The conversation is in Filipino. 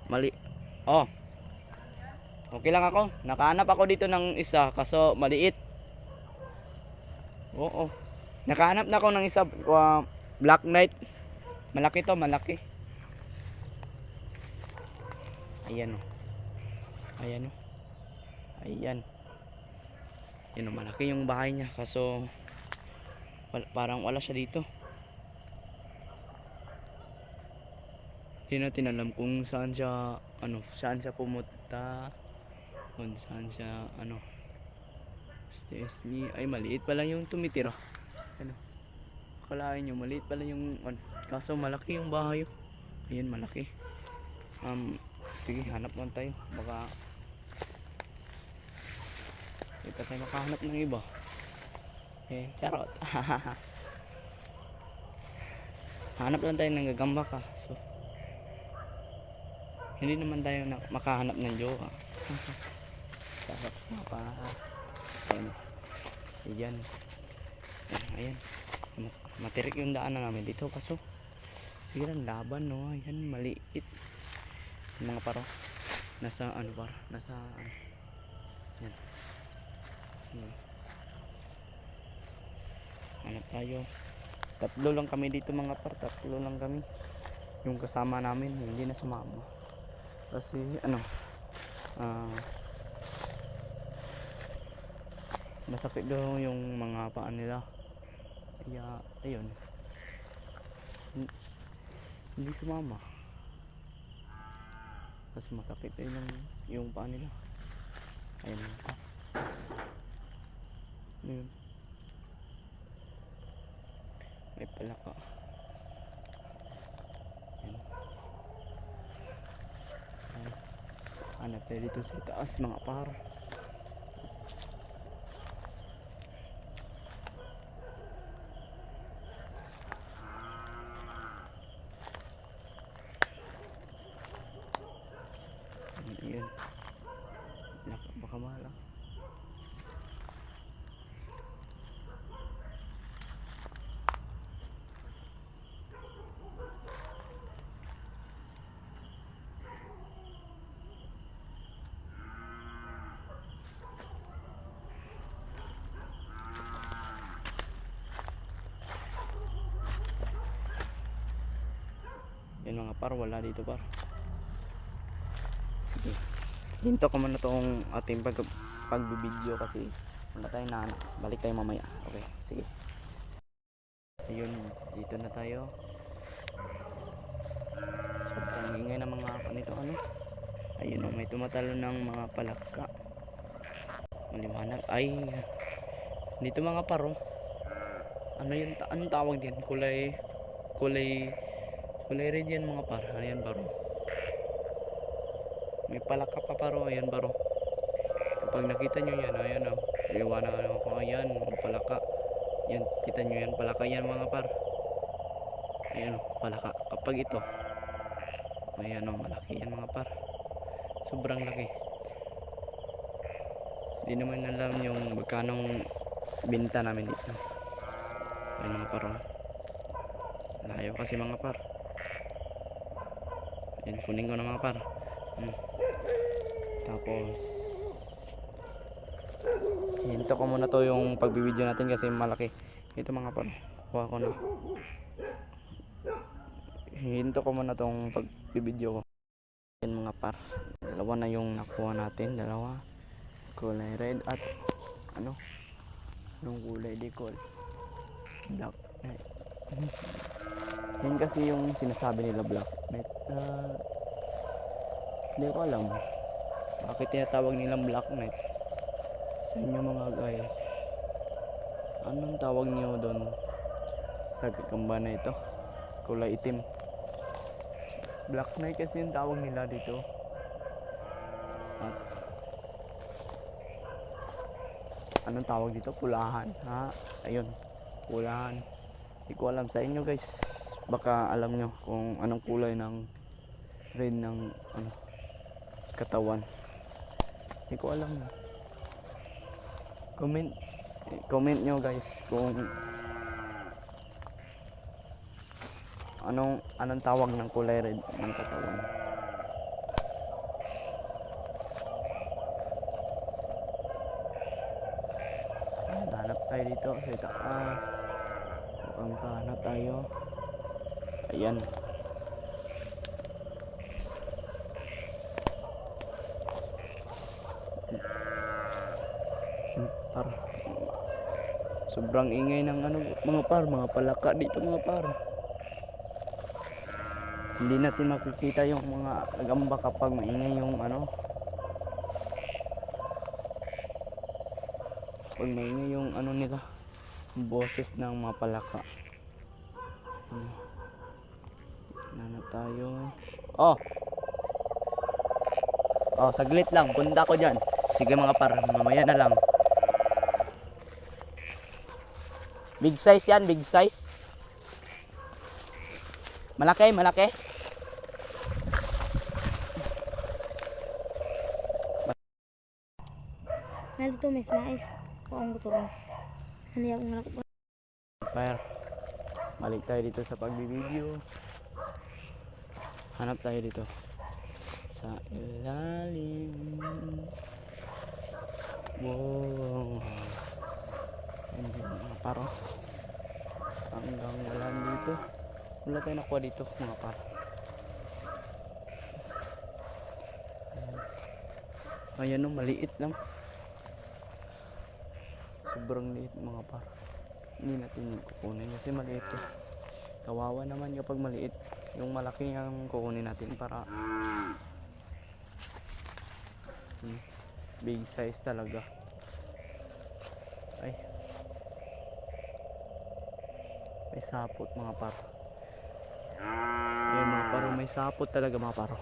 Mali. Oh, okay lang ako. Nakahanap ako dito ng isa kaso maliit. Oo. Nakahanap na ako ng isa, Black Knight. Malaki to, malaki. Ayan oh. Ayan oh. Ayan. Yan oh, malaki yung bahay niya kaso parang wala siya dito. Hindi natin alam kung saan siya saan siya pumunta, kung saan siya ay maliit pa lang yung tumitira. Kalahin nyo maliit pa lang yung kaso malaki yung bahay. Ayan, malaki. Sige, hanap lang tayo, baka hindi pa tayo makahanap ng iba. Charot. Hanap lang tayo ng gagamba ka. So hindi naman tayo makahanap ng jowa. Sarap na pa. Ayan. Ayan. Matirik yung daanan namin dito kaso sigaran laban no. Ayan, maliit. Mga paro. Nasa nasa yan. Hanap tayo. Tatlo lang kami dito mga par. Tatlo lang kami. Yung kasama namin hindi na sumama. Kasi masakit daw yung mga paan nila. Kaya ayun, hindi sumama kasi masakit yung paan nila. Ayun. Ayun. May palaka. Hanap tayo dito sa taas mga par. Ayan. Baka mahala. Yan mga par, wala dito par. Sige, hinto ko muna tong ating pagbibideo kasi wala tayong nahanap. Balik tayo mamaya. Okay, sige. Ayun, dito na tayo. Sobrang ingay ng mga kanito ayun, may tumatalo ng mga palaka. Maliwanag. Ay, dito mga paro. Anong tawag din? Kulay red yan mga par. Ayan baro. May palaka pa paro. Ayan baro. Kapag nakita nyo yan, ayan liwanag ako. Ayan, palaka. Yan, kita nyo yan, palaka yan mga par. Ayan palaka. Kapag ito, ayan malaki yan mga par. Sobrang laki. Hindi naman alam yung magkanong binta namin dito. Ayan mga par. Layo kasi mga par. Ayan, kunin ko na mga par. Tapos hinto ko muna to yung pagbibideo natin kasi malaki. Ito mga par, kuha ko na. Hinto ko muna tong pagbibideo ko. Yan mga par, dalawa na yung nakuha natin. Dalawa, kulay red at yung kulay di ko black. Yan kasi yung sinasabi nila black knight. Hindi ko alam bakit tinatawag nilang black knight. Sa inyo mga guys, anong tawag niyo doon sa gagamba na ito? Kulay itim. Black knight kasi yung tawag nila dito. At anong tawag dito? Pulahan. Ayun, pulahan. Hindi ko alam sa inyo guys. Baka alam nyo kung anong kulay ng red ng katawan. Hindi ko alam. Comment nyo guys kung anong tawag ng kulay red ng katawan. tayo dito sa itaas. Mukhang kahanap tayo. Ayan. Par. Sobrang ingay ng ano mga par, mga palaka dito mga par. Hindi natin makikita yung mga gamba kapag maingay yung ano. Pag maingay yung ano nila, boses ng mga palaka. Ano tayo? Oh. Oh, saglit lang. Punta ko diyan. Sige mga par, mamaya na lang. Big size yan, big size. Malaki, malaki. Nandito may mais. Paong turun. Hindi ako nalakot. Fire. Balik tayo dito sa pagbibideo. Hanap tayo dito. Sa ilalim. Wow. Hindi mga paro. Hanggang wala dito. Wala tayo nakuha dito mga paro. Ayan o, maliit lang. Sobrang liit mga par. Hindi natin kukunin kasi maliit eh. Kawawa naman kapag maliit. Yung malaki ang kukunin natin para big size talaga. Ay, may sapot mga par. Ayan mga paro, may sapot talaga mga paro.